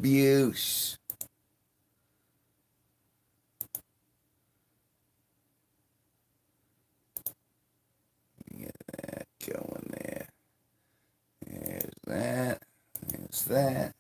abuse. Get that going there. There's that. There's that.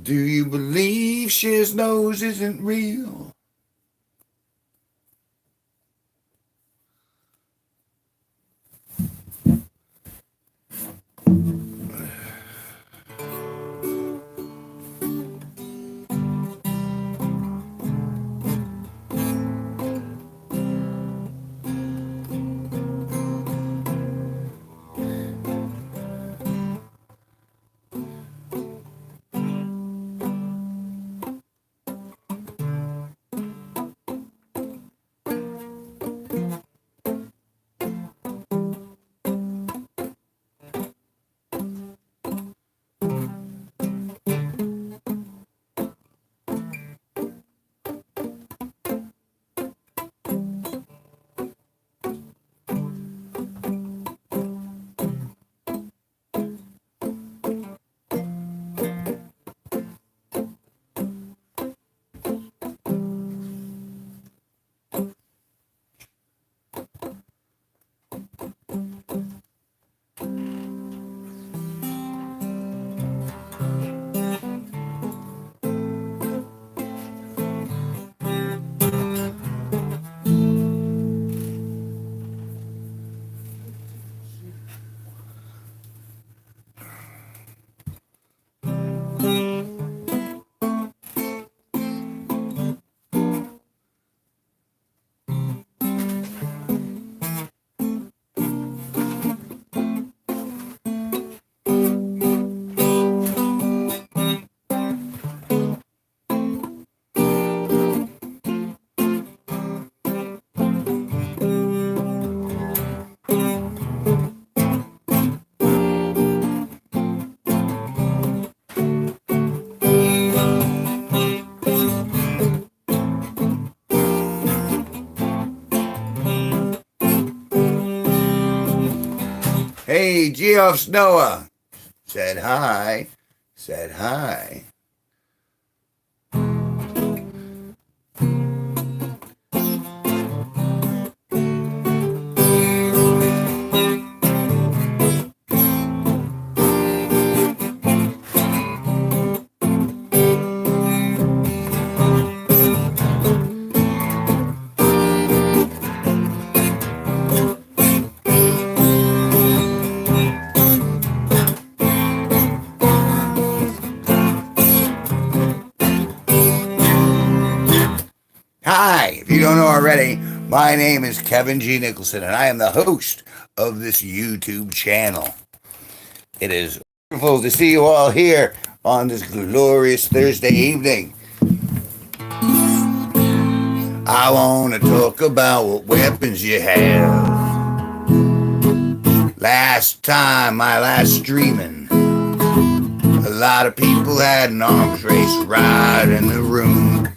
Do you believe Shiz nose isn't real? Hey, Geoff Noah. Said hi. Said hi. Hi, if you don't know already, my name is Kevin G Nicholson, and I am the host of this YouTube channel. It is wonderful to see you all here on this glorious Thursday evening. I want to talk about what weapons you have. Last time, my last streaming, a lot of people had an arms race right in the room.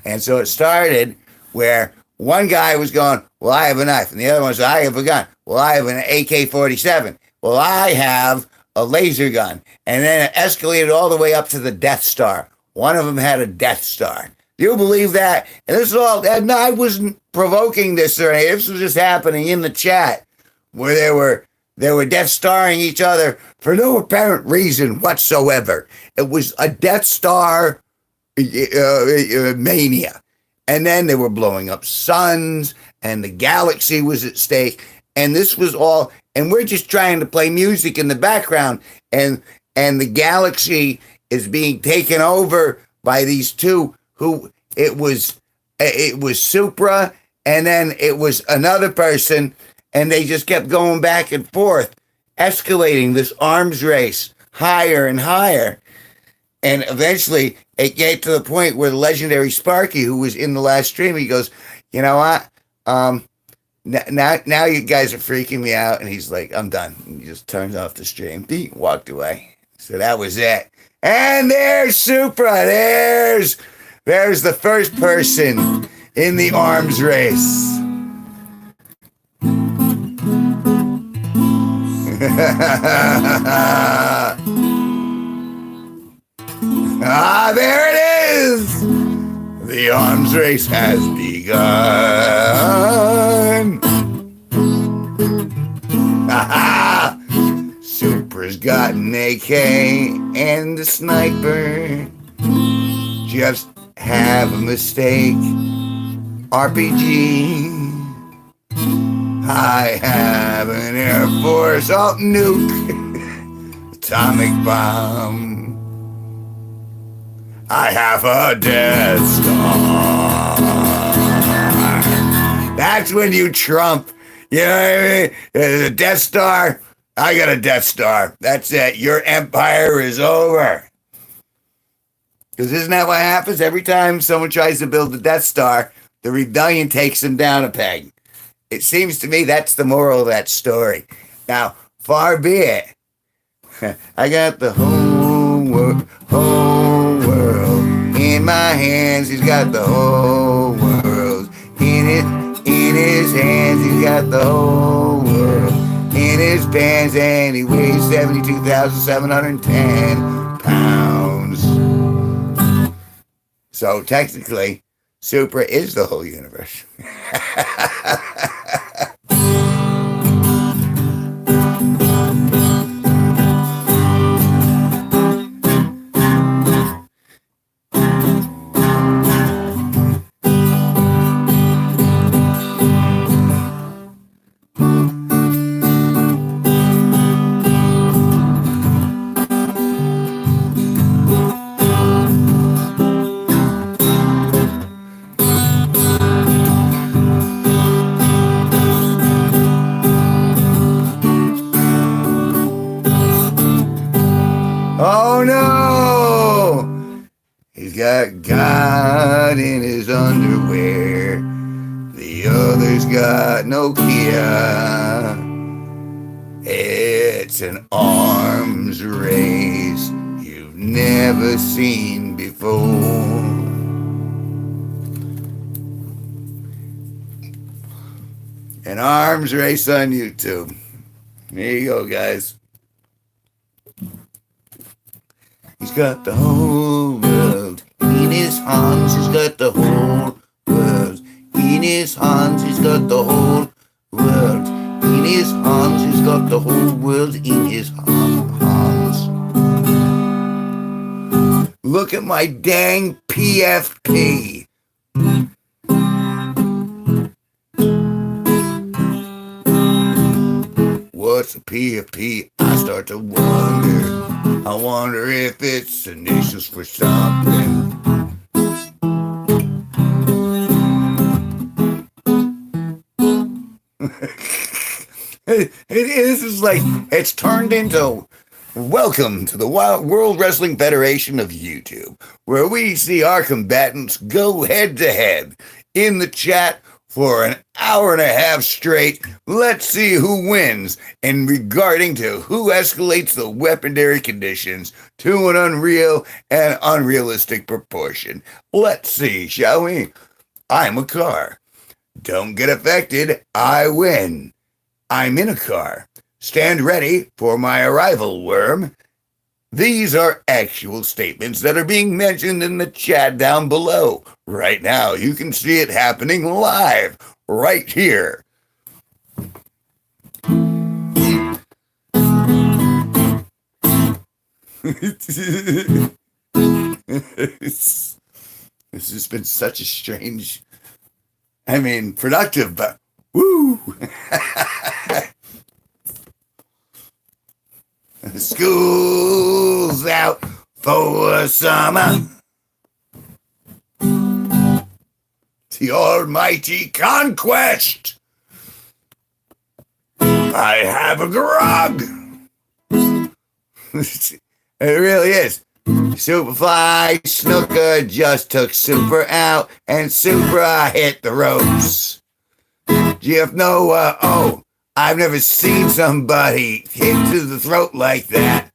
And so it started where one guy was going, well, I have a knife. And the other one said, I have a gun. Well, I have an AK-47. Well, I have a laser gun. And then it escalated all the way up to the Death Star. One of them had a Death Star. Do you believe that? And this is all, and I wasn't provoking this or anything. This was just happening in the chat where they were Death Starring each other for no apparent reason whatsoever. It was a Death Star mania. And then they were blowing up suns and the galaxy was at stake. And this was all, and we're just trying to play music in the background. And the galaxy is being taken over by these two who it was Supra and then it was another person. And they just kept going back and forth, escalating this arms race higher and higher. And eventually it get to the point where the legendary Sparky, who was in the last stream, he goes, you know what? Now you guys are freaking me out. And he's like, I'm done. And he just turns off the stream. He walked away. So that was it. And there's Supra. There's the first person in the arms race. There it is. The arms race has begun. Supra's got an AK and a sniper. Just have a mistake. RPG. I have an Air Force nuke. Atomic bomb. I have a Death Star. That's when you trump. You know what I mean? The Death Star. I got a Death Star. That's it. Your empire is over. Because isn't that what happens? Every time someone tries to build the Death Star, the rebellion takes them down a peg. It seems to me that's the moral of that story. Now, far be it. I got the whole world in my hands. He's got the whole world in his hands. He's got the whole world in his pants, and he weighs 72,710 pounds. So technically, Supra is the whole universe. Oh no! He's got God in his underwear. The other's got Nokia. It's an arms race you've never seen before. An arms race on YouTube. There you go, guys. He's got the whole world in his arms. He's got the whole world in his arms. He's got the whole world in his arms. He's got the whole world in his arms. Look at my dang PFP. What's a PFP? I start to wonder. I wonder if it's initials for something. This is like, it's turned into, welcome to the World Wrestling Federation of YouTube, where we see our combatants go head to head in the chat for an hour and a half straight. Let's see who wins, and regarding to who escalates the weaponry conditions to an unreal and unrealistic proportion. Let's see, shall we? I'm a car. Don't get affected. I win. I'm in a car. Stand ready for my arrival, worm. These are actual statements that are being mentioned in the chat down below. Right now, you can see it happening live, right here. This has been such a strange, productive, but woo! School's out for summer. The almighty conquest. I have a grog. It really is. Superfly Snooker just took Super out, and Supra hit the ropes. Jeff Noah, I've never seen somebody hit to the throat like that.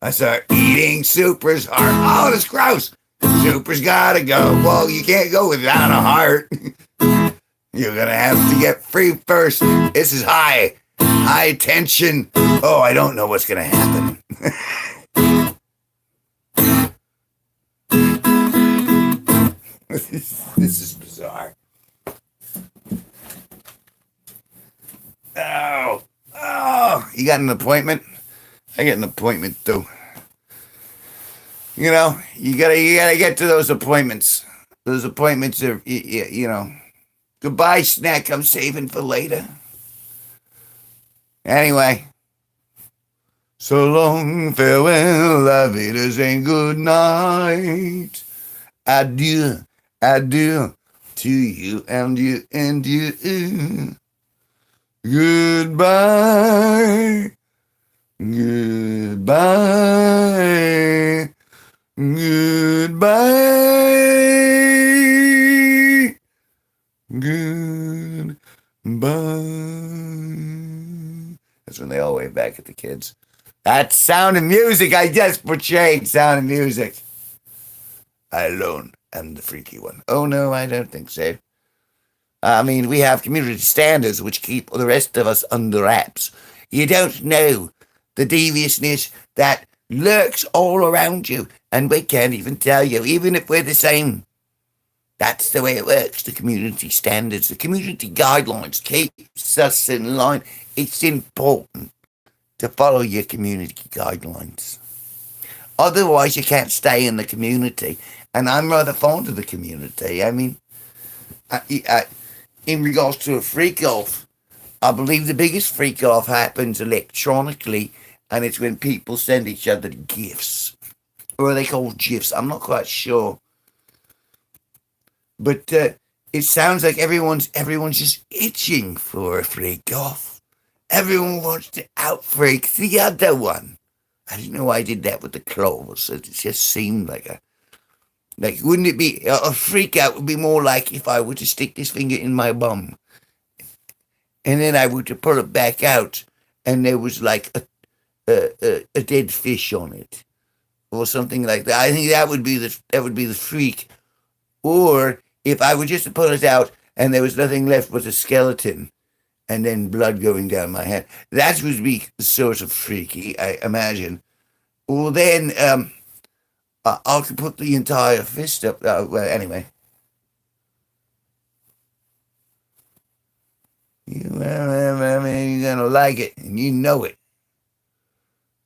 I start eating Super's heart. Oh, that's gross. Super's gotta go. Well, you can't go without a heart. You're gonna have to get free first. This is high tension. Oh, I don't know what's gonna happen. This is bizarre. Oh, you got an appointment? I got an appointment too. You know, you gotta get to those appointments. Those appointments are, you know. Goodbye, snack. I'm saving for later. Anyway, so long, farewell, la vida, and good night. Adieu, adieu to you and you and you. Goodbye, goodbye, goodbye, goodbye. That's when they all wave back at the kids. That's Sound of Music. I just portrayed Sound of Music. I alone am the freaky one. Oh, no, I don't think so. I mean, we have community standards which keep the rest of us under wraps. You don't know the deviousness that lurks all around you, and we can't even tell you, even if we're the same. That's the way it works, the community standards, the community guidelines keeps us in line. It's important to follow your community guidelines. Otherwise, you can't stay in the community. And I'm rather fond of the community. I mean, in regards to a freak-off, I believe the biggest freak-off happens electronically, and it's when people send each other gifts. Or are they called GIFs? I'm not quite sure. But it sounds like everyone's just itching for a freak-off. Everyone wants to out-freak the other one. I didn't know I did that with the claws. It just seemed like wouldn't it be a freak out? Would be more like if I were to stick this finger in my bum, and then I were to pull it back out, and there was like a dead fish on it, or something like that. I think that would be the freak. Or if I were just to pull it out, and there was nothing left but a skeleton, and then blood going down my hand, that would be the source of freaky, I imagine. Well, then I could put the entire fist up. Well, anyway. You're gonna like it, and you know it.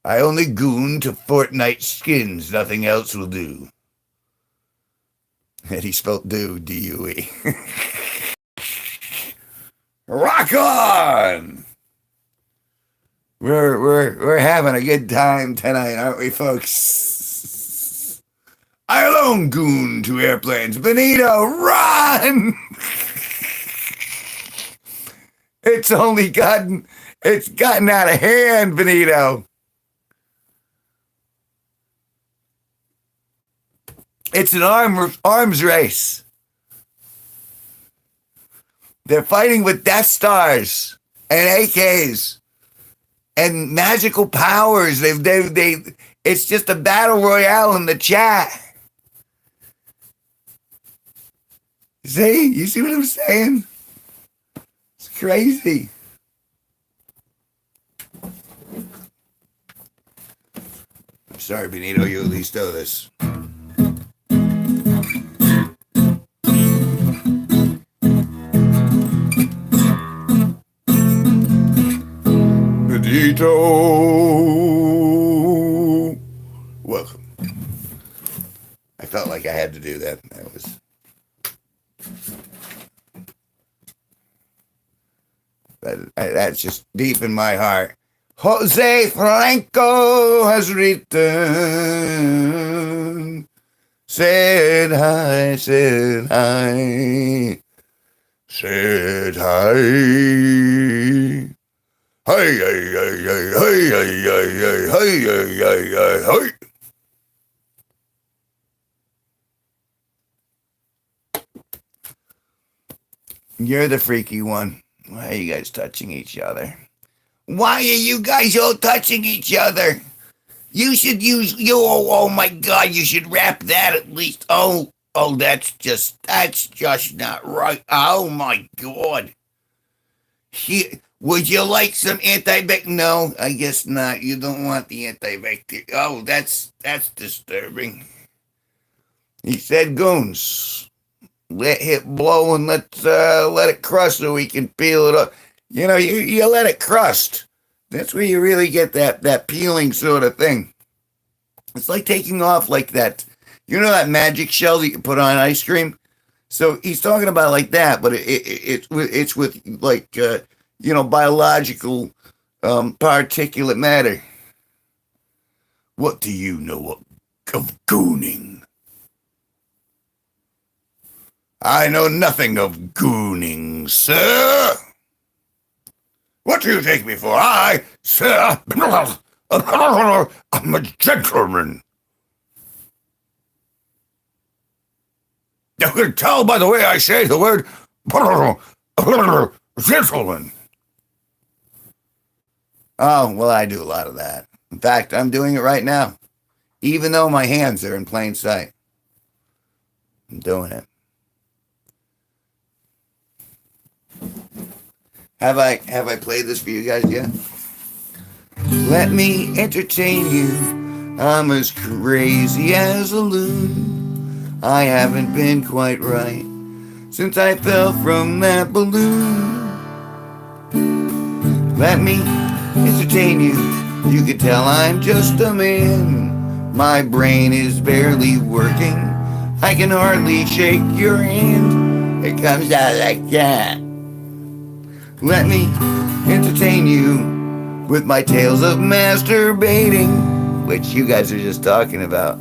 I only goon to Fortnite skins. Nothing else will do. And he spelled do, D-U-E. Rock on! We're having a good time tonight, aren't we, folks? I alone goon to airplanes. Benito, run! It's gotten out of hand, Benito. It's an arms race. They're fighting with Death Stars and AKs and magical powers. It's just a battle royale in the chat. See? You see what I'm saying? It's crazy. I'm sorry, Benito, you at least know this. Benito, welcome. I felt like I had to do that. That's just deep in my heart. Jose Franco has returned. Said hi, said hi, said hi. Hey, hey, hey, hey, hey, hey, hey, hey, hey, hey, hey, hey. You're the freaky one. Why are you guys touching each other? Why are you guys all touching each other? You should use you. Oh my God! You should wrap that at least. Oh, that's just not right. Oh my God! Would you like some antibacterial? No, I guess not. You don't want the antibacterial. Oh, that's disturbing. He said, "Goons, let it blow and let it crust so we can peel it up." You let it crust. That's where you really get that peeling sort of thing. It's like taking off like that. That magic shell that you put on ice cream. So he's talking about like that, but it's with like biological particulate matter. What do you know of gooning? I know nothing of gooning, sir. What do you take me for? I, sir, I'm a gentleman. You can tell by the way I say the word gentleman. Oh, well, I do a lot of that. In fact, I'm doing it right now. Even though my hands are in plain sight. I'm doing it. Have I played this for you guys yet? Let me entertain you. I'm as crazy as a loon. I haven't been quite right since I fell from that balloon. Let me entertain you. You can tell I'm just a man. My brain is barely working. I can hardly shake your hand. It comes out like that. Let me entertain you with my tales of masturbating, which you guys are just talking about.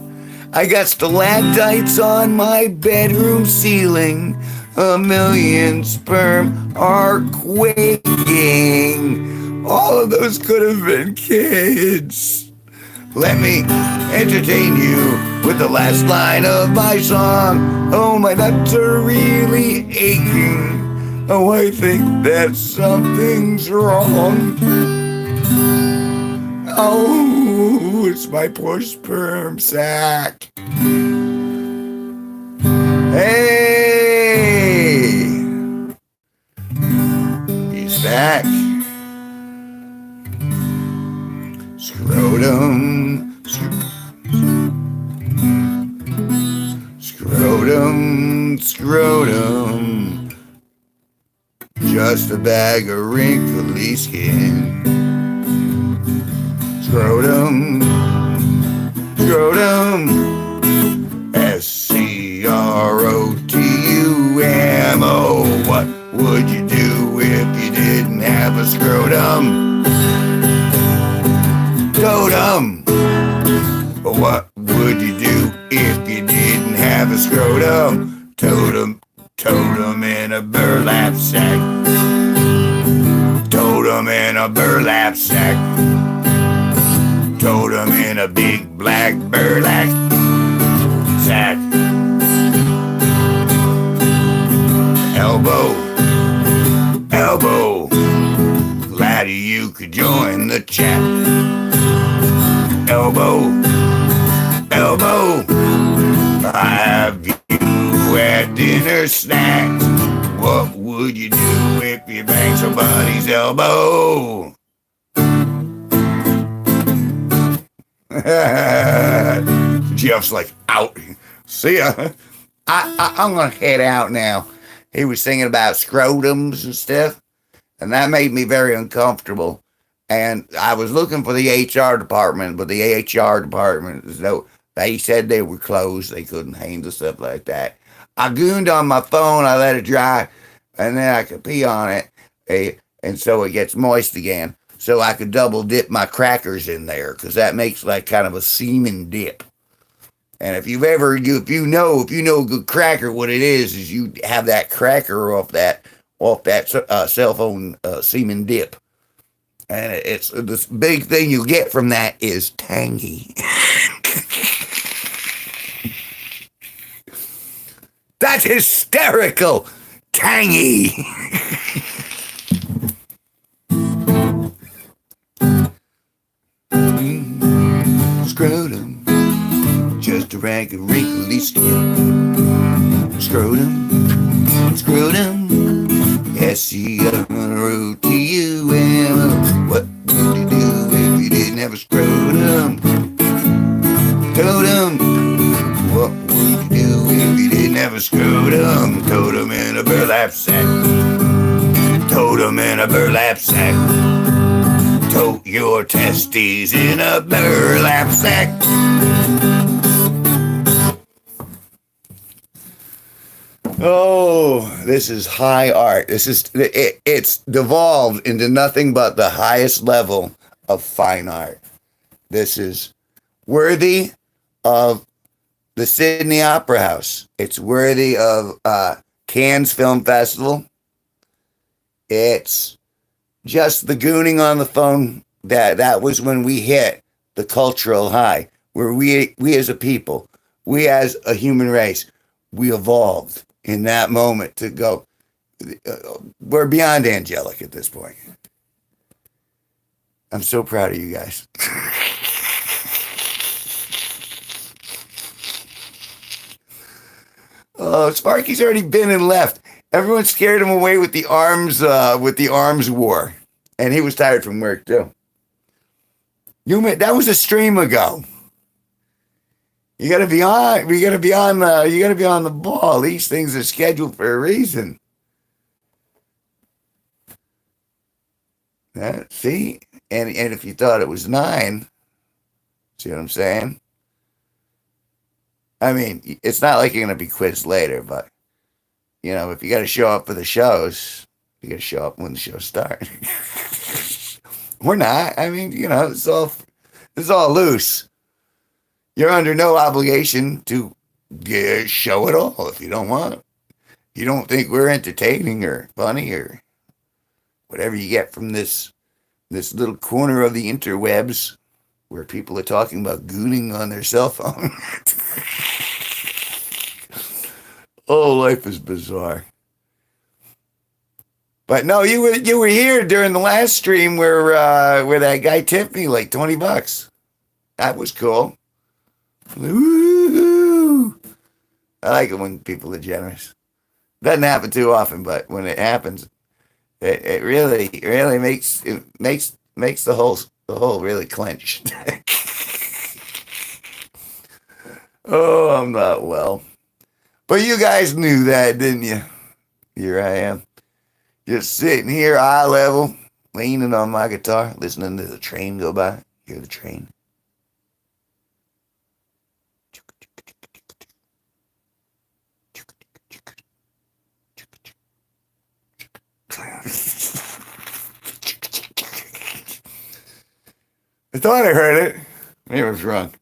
I got stalactites on my bedroom ceiling. A million sperm are quaking. All of those could have been kids. Let me entertain you with the last line of my song. Oh, my nuts are really aching. Oh, I think that something's wrong. Oh, it's my poor sperm sack. Hey, he's back. Scrotum, scrotum, scrotum. Just a bag of wrinkly skin. Scrotum, scrotum. SCROTUMO. What would you do if you didn't have a scrotum? Totem. What would you do if you didn't have a scrotum? Totem. Totem in a burlap sack. Totem in a burlap sack. Totem in a big black burlap sack. Elbow, elbow. Glad you could join the chat. Elbow, elbow. I have you at dinner snacks. What would you do if you banged somebody's elbow? Jeff's like, out. See ya. I'm gonna head out now. He was singing about scrotums and stuff, and that made me very uncomfortable. And I was looking for the HR department, but the HR department, they said they were closed. They couldn't handle stuff like that. I gooned on my phone. I let it dry, and then I could pee on it, and so it gets moist again. So I could double dip my crackers in there, because that makes like kind of a semen dip. And if you know a good cracker, what it is you have that cracker off that cell phone semen dip. And it's this big thing you get from that is tangy. That's hysterical. Tangy. Scrotum, scrotum, S-C-R-O-T-U-M. What would you do if you didn't have a scrotum? Totem. What would you do if you didn't have a scrotum? Totem in a burlap sack. Totem in a burlap sack. Tote your testes in a burlap sack. Oh, this is high art. It's devolved into nothing but the highest level of fine art. This is worthy of the Sydney Opera House. It's worthy of Cannes Film Festival. It's just the gooning on the phone. That was when we hit the cultural high, where we as a people, we as a human race, we evolved in that moment to go. We're beyond angelic at this point. I'm so proud of you guys. Oh, Sparky's already been and left. Everyone scared him away with the arms war, and he was tired from work too. That was a stream ago. You gotta be on. You gotta be on the ball. These things are scheduled for a reason. See, and if you thought it was 9, see what I'm saying? I mean, it's not like you're gonna be quizzed later, but if you got to show up for the shows, you got to show up when the shows start. We're not. I mean, it's all loose. You're under no obligation to show it all if you don't want. You don't think we're entertaining or funny or whatever you get from this little corner of the interwebs where people are talking about gooning on their cell phone. Oh, life is bizarre. But no, you were here during the last stream where that guy tipped me like $20. That was cool. Woo-hoo. I like it when people are generous. Doesn't happen too often, but when it happens, it really makes the whole really clench. Oh, I'm not well. But you guys knew that, didn't you? Here I am. Just sitting here, eye level, leaning on my guitar, listening to the train go by. Hear the train. I thought I heard it. Maybe I was wrong.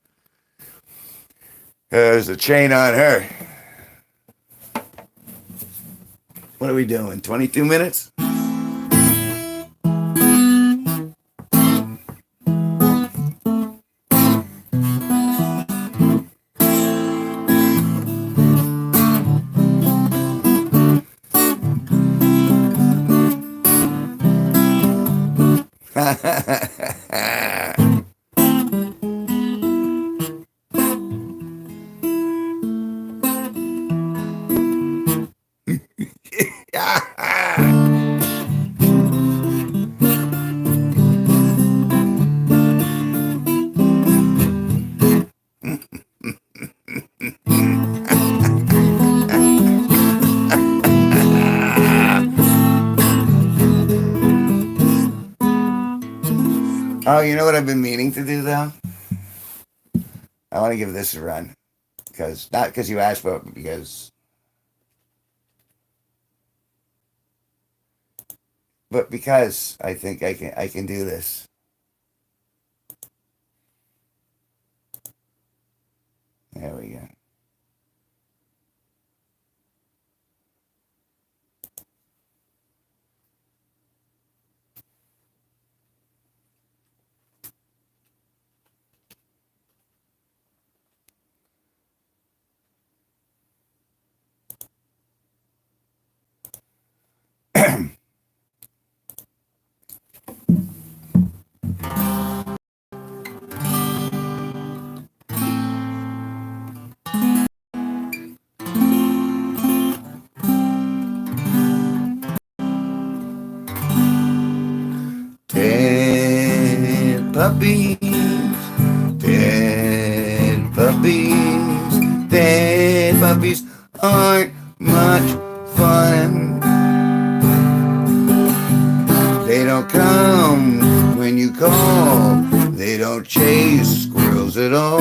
There's a chain on her. What are we doing? 22 minutes? Oh, you know what I've been meaning to do, though? I want to give this a run. Not because you asked for it, but because I think I can do this. There we go. puppies, dead puppies, dead puppies aren't much fun. They don't come when you call, they don't chase squirrels at all.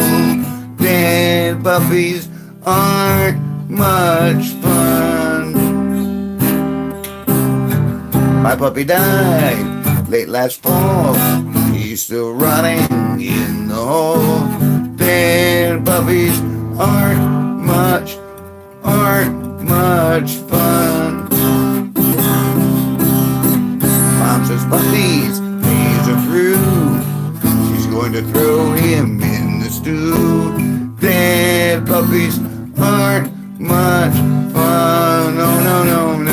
Dead puppies aren't much fun. My puppy died late last fall. He's still running in the hole. Dead puppies aren't much fun. Mom says puppies, days are through. She's going to throw him in the stew. Dead puppies aren't much fun. No, no, no, no.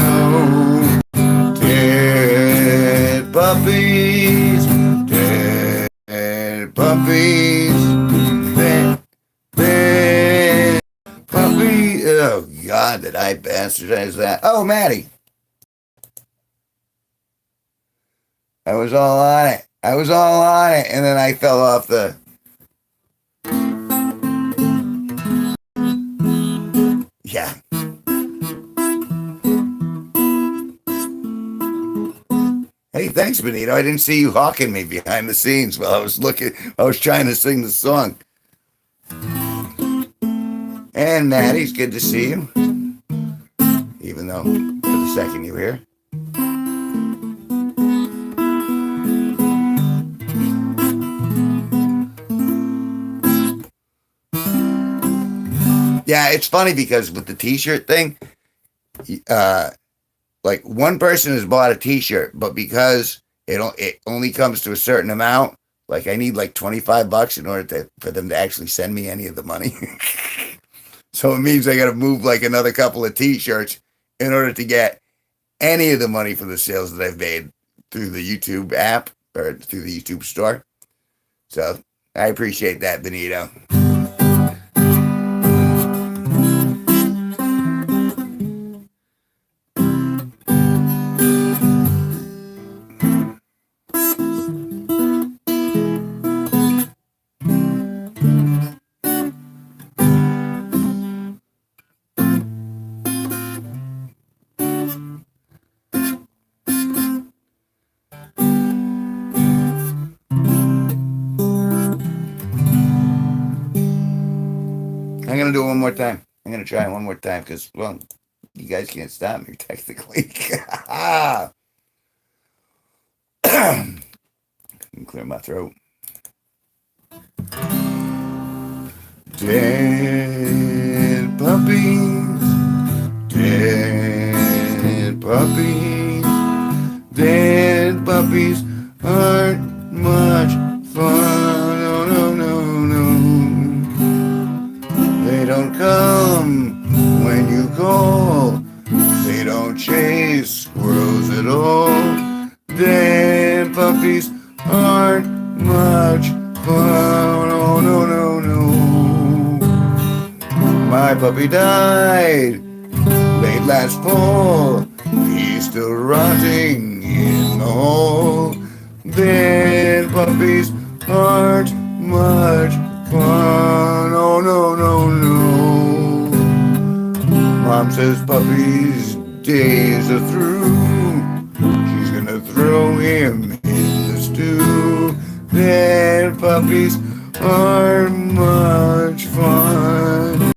Dead puppies, dead puppies, dead puppies. Oh God, did I bastardize that? Oh, Maddie. I was all on it. And then I fell off the... Yeah. Hey, thanks, Benito. I didn't see you hawking me behind the scenes while I was trying to sing the song. And Maddie's good to see you. Even though for the second you were here. Yeah, it's funny because with the t-shirt thing, like one person has bought a t-shirt, but because it only comes to a certain amount, like I need like $25 in order for them to actually send me any of the money. So it means I got to move like another couple of t-shirts in order to get any of the money for the sales that I've made through the YouTube app or through the YouTube store. So I appreciate that, Benito. I'm going to do it one more time. I'm going to try it one more time because, well, you guys can't stop me technically. Clear my throat. Dead puppies, dead puppies, dead puppies aren't much fun. No, no, no, no. They don't come when you call. They don't chase squirrels at all. Dead puppies aren't much fun. Oh, no, no, no. My puppy died late last fall. He's still rotting in the hole. Dead puppies aren't much fun. Oh, no, no, no. Mom says puppies' days are through. She's gonna throw him in the stew. Dead puppies aren't much fun.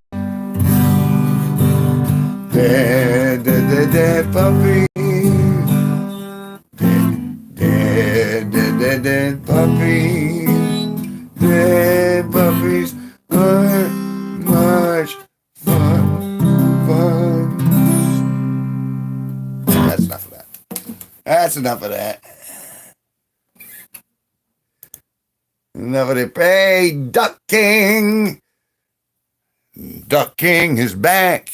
Dead, dead, dead, dead puppies. Dead, dead, dead, dead, dead puppies. Dead puppies aren't much fun. That's enough of that. That's enough of that. Enough of it. Hey, Duck King. Duck King is back.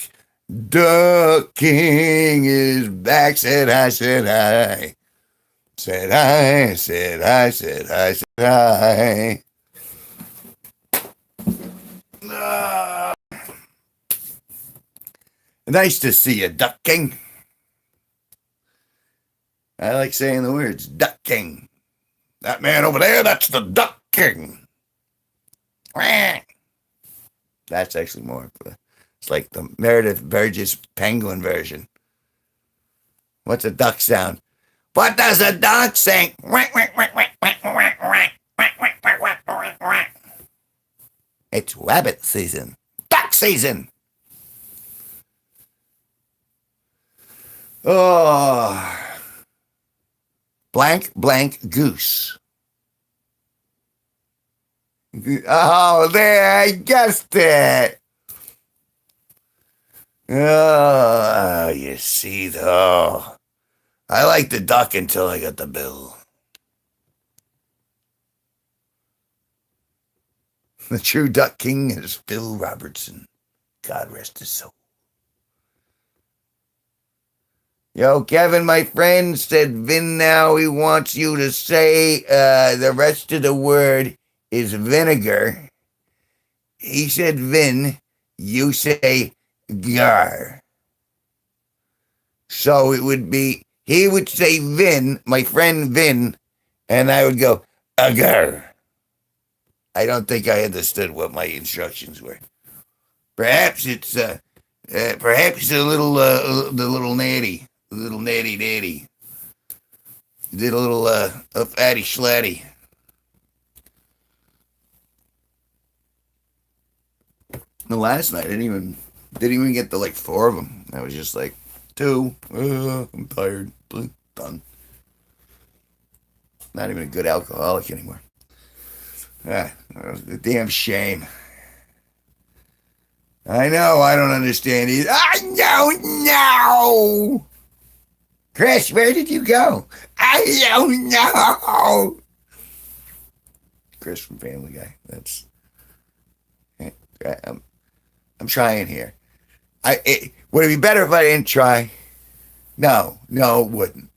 Duck King is back. Said I, said I. Said I, said I, said I, said I. Nice to see you, Duck King. I like saying the words, Duck King. That man over there, that's the Duck ducking. That's actually more. It's like the Meredith Burgess penguin version. What's a duck sound? What does a duck sing? It's rabbit season. Duck season. Oh. Blank, blank, goose. Oh, there, I guessed it. Oh, you see, though. I like the duck until I got the bill. The true duck king is Bill Robertson. God rest his soul. Yo, Kevin, my friend, said Vin now. He wants you to say the rest of the word is vinegar. He said Vin. You say gar. So it would be, he would say Vin, my friend Vin, and I would go, agar. I don't think I understood what my instructions were. Perhaps it's perhaps the little natty daddy, did a little a fatty schlatty. The last night I didn't even get to like 4 of them. I was just like 2. I'm tired. Done. Not even a good alcoholic anymore. The damn shame. I know, I don't understand either. I don't know. Chris, where did you go? I don't know. Chris from Family Guy. That's. I'm trying here. Would it be better if I didn't try? No, it wouldn't.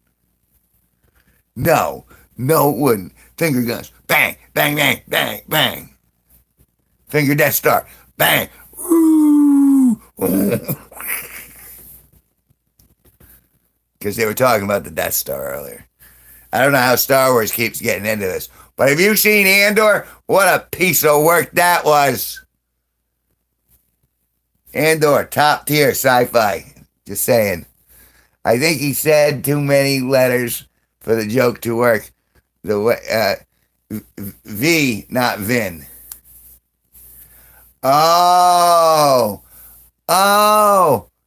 No, it wouldn't. Finger guns. Bang, bang, bang, bang, bang. Finger Death Star. Bang. Because they were talking about the Death Star earlier. I don't know how Star Wars keeps getting into this. But have you seen Andor? What a piece of work that was. Andor, top tier sci-fi. Just saying. I think he said too many letters for the joke to work. The way, V, not Vin. Oh,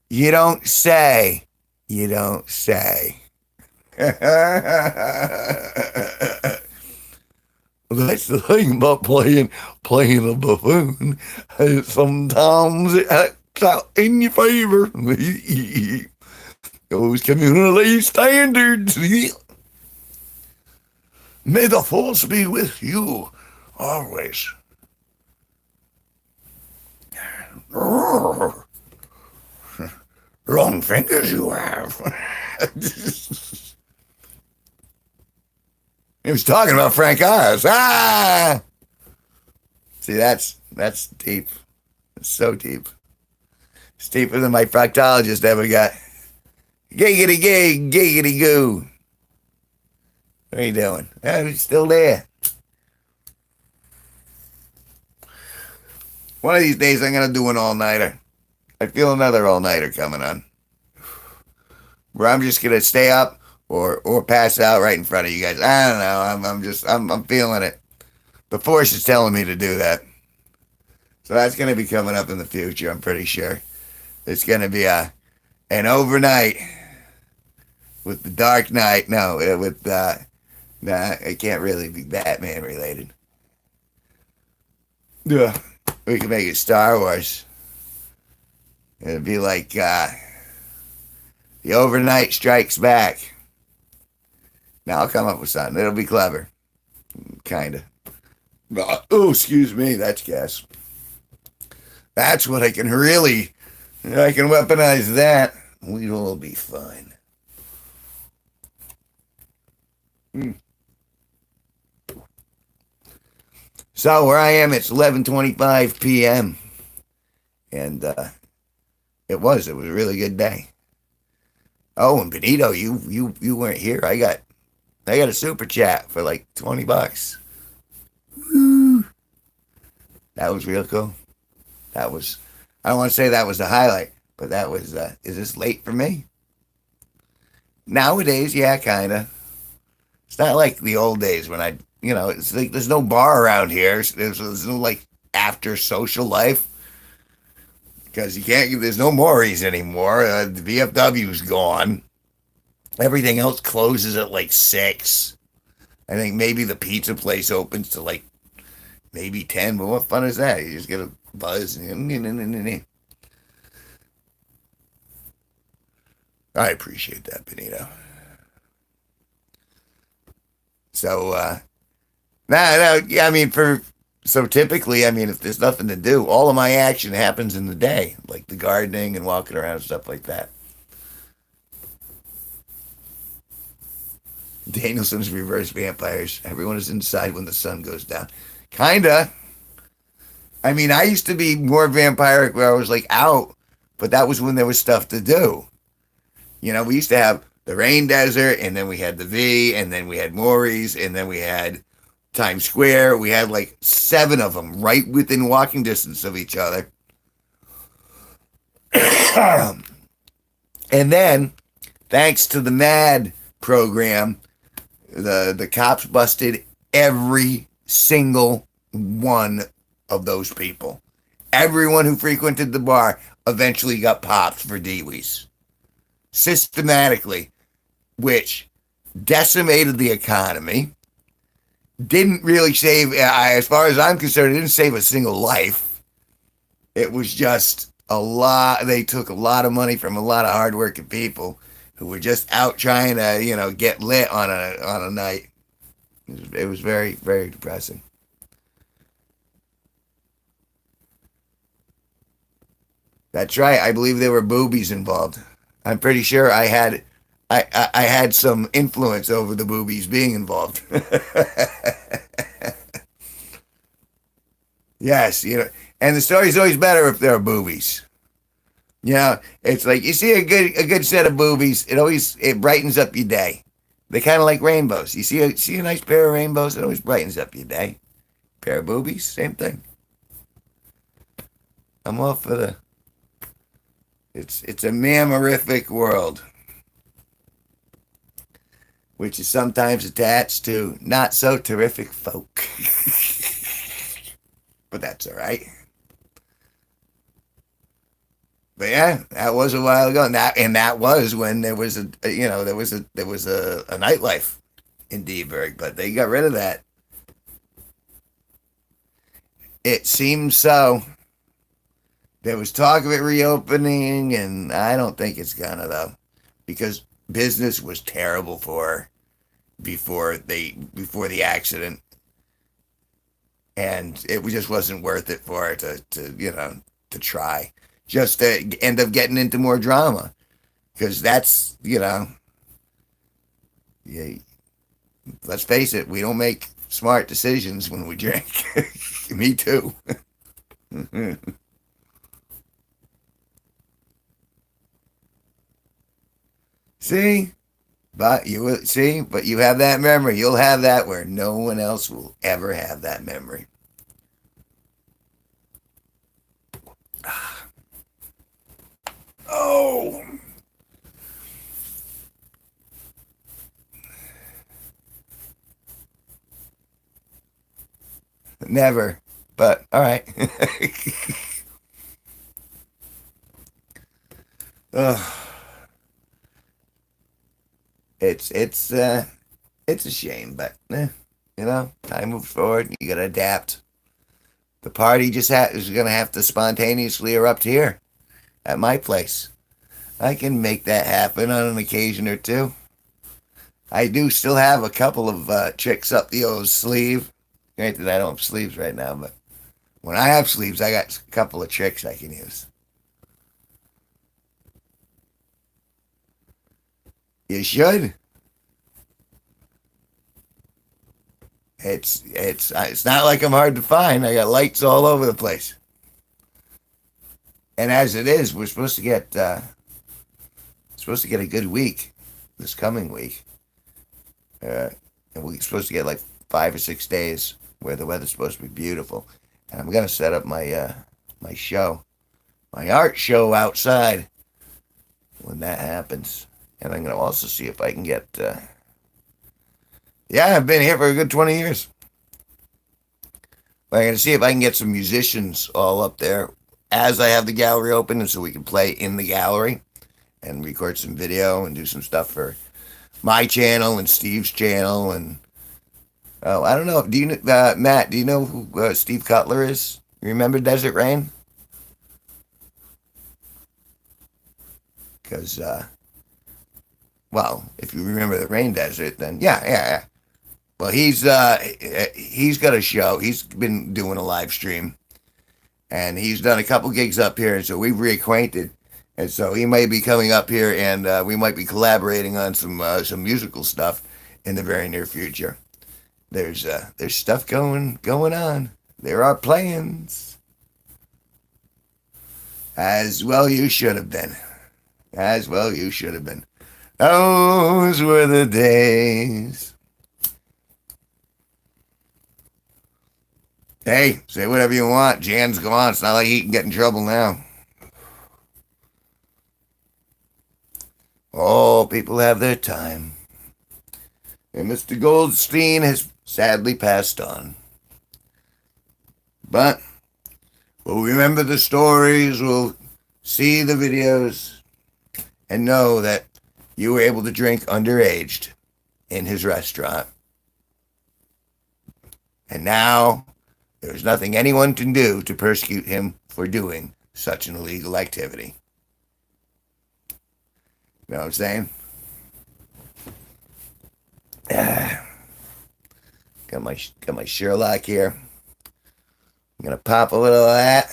you don't say. You don't say. That's the thing about playing a buffoon. Sometimes it acts out in your favor. Those community standards. May the force be with you always. Long fingers you have. He was talking about Frank Oz. Ah! See, that's deep. It's so deep. It's deeper than my proctologist ever got. Giggity gig, giggity goo. What are you doing? Oh, he's still there. One of these days I'm going to do an all-nighter. I feel another all-nighter coming on. Where I'm just going to stay up or pass out right in front of you guys. I don't know. I'm feeling it. The force is telling me to do that. So that's going to be coming up in the future, I'm pretty sure. It's going to be an overnight with the Dark Knight. No, with it can't really be Batman related. Yeah, we can make it Star Wars. It'd be like the Overnight Strikes Back. Now I'll come up with something. It'll be clever. Kind of. Oh, excuse me. That's gas. That's what I can weaponize that. We'll all be fine. So where I am, it's 11:25 p.m. And it was a really good day. Oh, and Benito, you weren't here. I got a super chat for like $20. That was real cool. That was, I don't want to say that was the highlight, but that was, is this late for me? Nowadays, yeah, kind of. It's not like the old days when it's like there's no bar around here. There's no like after social life because you can't, there's no Maury's anymore. The VFW's gone. Everything else closes at like 6. I think maybe the pizza place opens to like maybe 10, but what fun is that? You just get a buzz. I appreciate that, Benito. So, yeah, I mean, so typically, I mean, if there's nothing to do, all of my action happens in the day, like the gardening and walking around and stuff like that. Danielson's reverse vampires. Everyone is inside when the sun goes down. Kinda. I mean, I used to be more vampiric where I was like out, but that was when there was stuff to do. We used to have the Rain Desert, and then we had the V, and then we had Maury's, and then we had Times Square. We had like 7 of them right within walking distance of each other. And then, thanks to the MAD program, the cops busted every single one of those people. Everyone who frequented the bar eventually got popped for DWIs. Systematically, which decimated the economy. Didn't really save, as far as I'm concerned, it didn't save a single life. It was just a lot. They took a lot of money from a lot of hardworking people who were just out trying to, get lit on a night. It was very, very depressing. That's right. I believe there were boobies involved. I'm pretty sure I had some influence over the boobies being involved. Yes, and the story's always better if there are boobies. It's like you see a good set of boobies, it brightens up your day. They kind of like rainbows. You see a nice pair of rainbows, it always brightens up your day. Pair of boobies, same thing. I'm all for the. It's a mammarific world, which is sometimes attached to not so terrific folk. But that's all right. But yeah, that was a while ago, and that was when there was a nightlife in Dieburg, but they got rid of that. It seems so. There was talk of it reopening, and I don't think it's gonna though, because business was terrible for her before the accident, and it just wasn't worth it for her to try, just to end up getting into more drama, because that's yeah, let's face it, we don't make smart decisions when we drink. Me too. See, but you have that memory. You'll have that where no one else will ever have that memory. Oh, never. But all right. Ugh. It's a shame, but time moves forward. You gotta adapt. The party is gonna have to spontaneously erupt here at my place. I can make that happen on an occasion or two. I do still have a couple of tricks up the old sleeve. Granted, I don't have sleeves right now, but when I have sleeves, I got a couple of tricks I can use. You should. It's not like I'm hard to find. I got lights all over the place. And as it is, we're supposed to get a good week this coming week. And we're supposed to get like 5 or 6 days where the weather's supposed to be beautiful. And I'm gonna set up my show, my art show outside when that happens. And I'm gonna also see if I can get. Yeah, I've been here for a good 20 years. I'm gonna see if I can get some musicians all up there as I have the gallery open, and so we can play in the gallery and record some video and do some stuff for my channel and Steve's channel. And oh, I don't know. Do you, Matt? Do you know who Steve Cutler is? You remember Desert Rain? Because, well, if you remember the Rain Desert, then yeah. Well, he's got a show. He's been doing a live stream, and he's done a couple gigs up here, and so we've reacquainted. And so he may be coming up here, and we might be collaborating on some musical stuff in the very near future. There's stuff going on. There are plans. As well you should have been. As well you should have been. Those were the days. Hey, say whatever you want. Jan's gone. It's not like he can get in trouble now. Oh, people have their time. And Mr. Goldstein has sadly passed on. But we'll remember the stories, we'll see the videos, and know that you were able to drink underaged in his restaurant. And now there's nothing anyone can do to persecute him for doing such an illegal activity. You know what I'm saying? Got my Sherlock here. I'm gonna pop a little of that.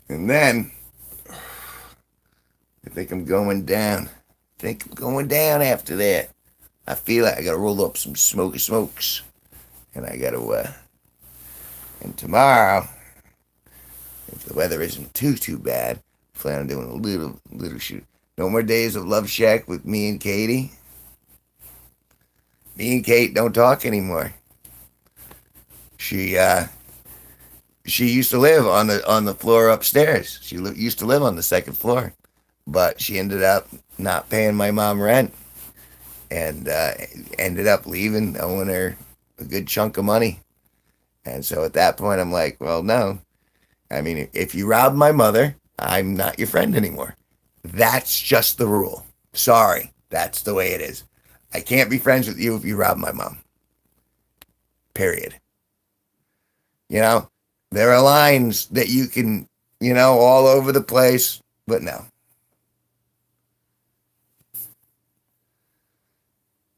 And then I think I'm going down. After that. I feel like I gotta roll up some smoky smokes. And I gotta and tomorrow, if the weather isn't too bad, I plan on doing a little shoot. No more days of Love Shack with me and Katie. Me and Kate don't talk anymore. She used to live on the floor upstairs. She used to live on the second floor, but she ended up not paying my mom rent, and ended up leaving, owing her a good chunk of money. And so at that point, I'm like, well, no. I mean, if you rob my mother, I'm not your friend anymore. That's just the rule. Sorry, that's the way it is. I can't be friends with you if you rob my mom. Period. You know, there are lines that you can, all over the place, but no.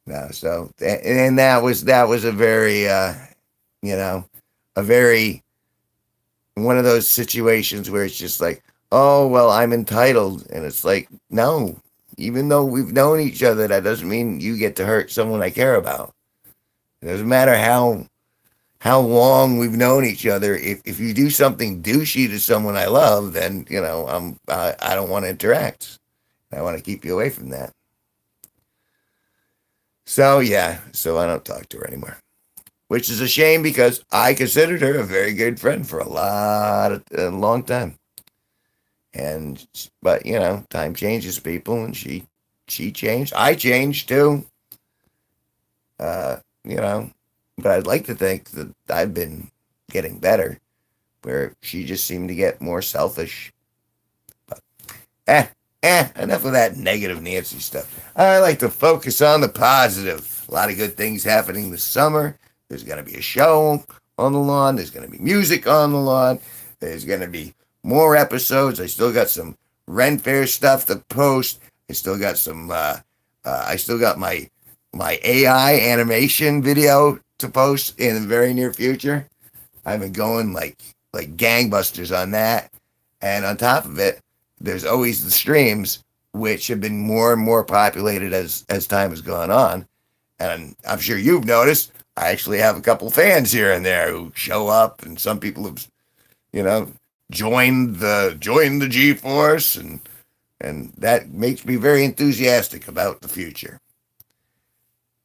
No, so, and that was a very, a very, one of those situations where it's just like, oh, well, I'm entitled. And it's like, no, even though we've known each other, that doesn't mean you get to hurt someone I care about. It doesn't matter how long we've known each other. If you do something douchey to someone I love, then, I don't want to interact. I want to keep you away from that. So, yeah, so I don't talk to her anymore. Which is a shame because I considered her a very good friend for a long time. But time changes people, and she changed. I changed too. But I'd like to think that I've been getting better, where she just seemed to get more selfish. But enough of that negative Nancy stuff. I like to focus on the positive. A lot of good things happening this summer. There's going to be a show on the lawn. There's going to be music on the lawn. There's going to be more episodes. I still got some Ren Fair stuff to post. I still got my AI animation video to post in the very near future. I've been going like gangbusters on that. And on top of it, there's always the streams, which have been more and more populated as time has gone on. And I'm sure you've noticed, I actually have a couple fans here and there who show up, and some people have, joined the G-Force, and that makes me very enthusiastic about the future.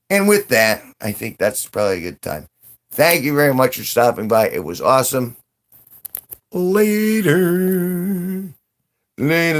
And with that, I think that's probably a good time. Thank you very much for stopping by. It was awesome. Later. Later, later.